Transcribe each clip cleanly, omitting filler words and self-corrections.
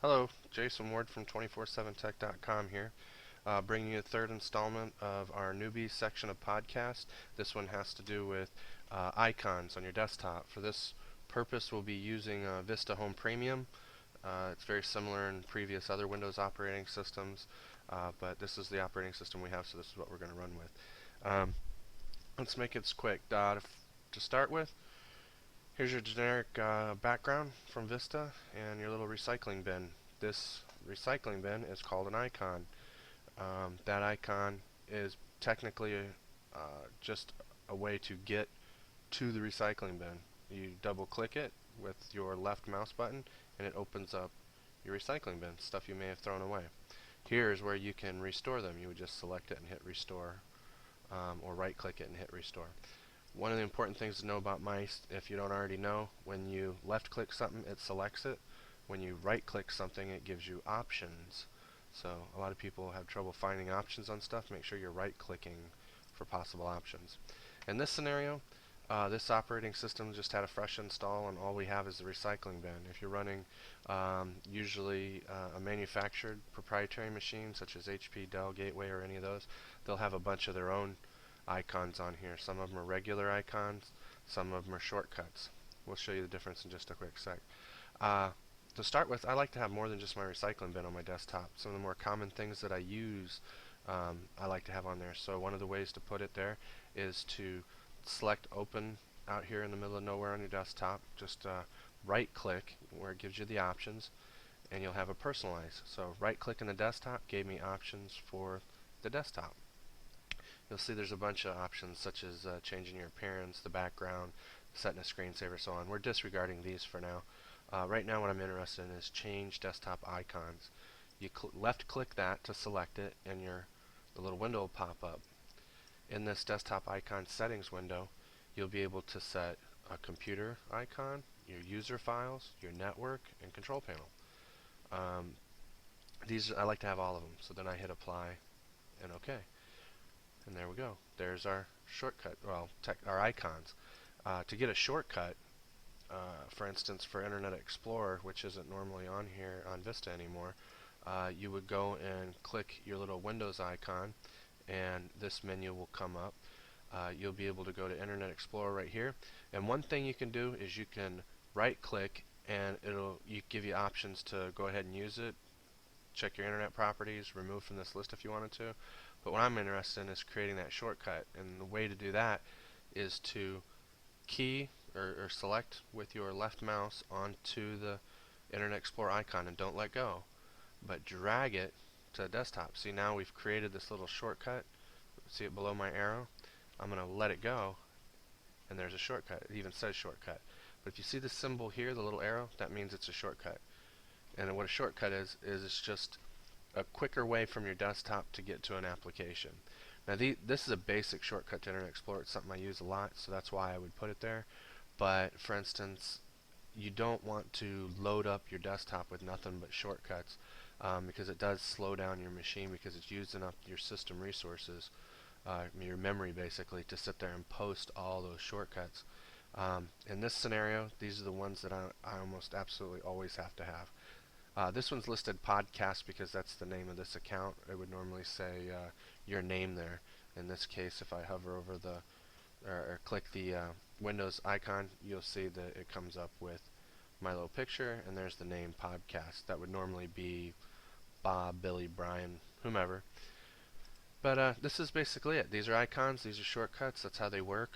Hello, Jason Ward from 247tech.com here, bringing you the third installment of our newbies section of podcast. This one has to do with icons on your desktop. For this purpose, we'll be using Vista Home Premium. It's very similar in previous other Windows operating systems, but this is the operating system we have, so this is what we're going to run with. Let's make it quick. To start with, here's your generic background from Vista and your little recycling bin. This recycling bin is called an icon. That icon is technically just a way to get to the recycling bin. You double click it with your left mouse button and it opens up your recycling bin, stuff you may have thrown away. Here is where you can restore them. You would just select it and hit restore, or right click it and hit restore. One of the important things to know about mice, if you don't already know, when you left click something, it selects it. When you right click something, it gives you options. So a lot of people have trouble finding options on stuff. Make sure you're right clicking for possible options. In this scenario, this operating system just had a fresh install and all we have is the recycling bin. If you're running usually a manufactured proprietary machine such as HP, Dell, Gateway, or any of those, they'll have a bunch of their own icons on here. Some of them are regular icons, some of them are shortcuts. We'll show you the difference in just a quick sec. To start with, I like to have more than just my recycling bin on my desktop. Some of the more common things that I use, I like to have on there. So one of the ways to put it there is to select open out here in the middle of nowhere on your desktop. Just right click where it gives you the options and you'll have a personalize. So right click in the desktop gave me options for the desktop. You'll see there's a bunch of options such as changing your appearance, the background, setting a screensaver, so on. We're disregarding these for now. Right now what I'm interested in is change desktop icons. You left click that to select it and the little window will pop up. In this desktop icon settings window, you'll be able to set a computer icon, your user files, your network, and control panel. These I like to have all of them, so then I hit apply and OK. And there we go. There's our shortcut, well, our icons. To get a shortcut, for instance, for Internet Explorer, which isn't normally on here on Vista anymore, you would go and click your little Windows icon, and this menu will come up. You'll be able to go to Internet Explorer right here. And one thing you can do is you can right-click, and it'll give you options to go ahead and use it. Check your internet properties, remove from this list if you wanted to. But what I'm interested in is creating that shortcut, and the way to do that is to key or select with your left mouse onto the Internet Explorer icon and don't let go, but drag it to the desktop. See, now we've created this little shortcut. See it below my arrow? I'm going to let it go and there's a shortcut. It even says shortcut. But if you see the symbol here, the little arrow, that means it's a shortcut. And what a shortcut is it's just a quicker way from your desktop to get to an application. Now this is a basic shortcut to Internet Explorer. It's something I use a lot, so that's why I would put it there. But for instance, you don't want to load up your desktop with nothing but shortcuts, because it does slow down your machine because it's using up your system resources, your memory basically, to sit there and post all those shortcuts. In this scenario, these are the ones that I almost absolutely always have to have. This one's listed podcast because that's the name of this account. It would normally say your name there. In this case, if I hover over or click the Windows icon, you'll see that it comes up with my little picture, and there's the name podcast. That would normally be Bob, Billy, Brian, whomever. But this is basically it. These are icons. These are shortcuts. That's how they work.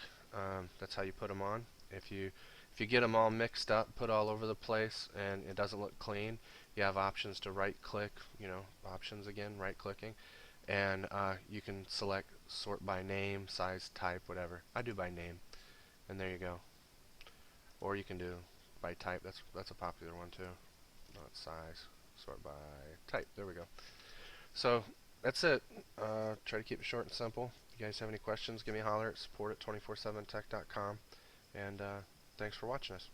That's how you put them on. If you get them all mixed up, put all over the place, and it doesn't look clean, you have options to right-click. Options again, right-clicking, and you can select sort by name, size, type, whatever. I do by name, and there you go. Or you can do by type. That's a popular one too. Not size. Sort by type. There we go. So that's it. Try to keep it short and simple. If you guys have any questions, give me a holler at support@247tech.com. And thanks for watching us.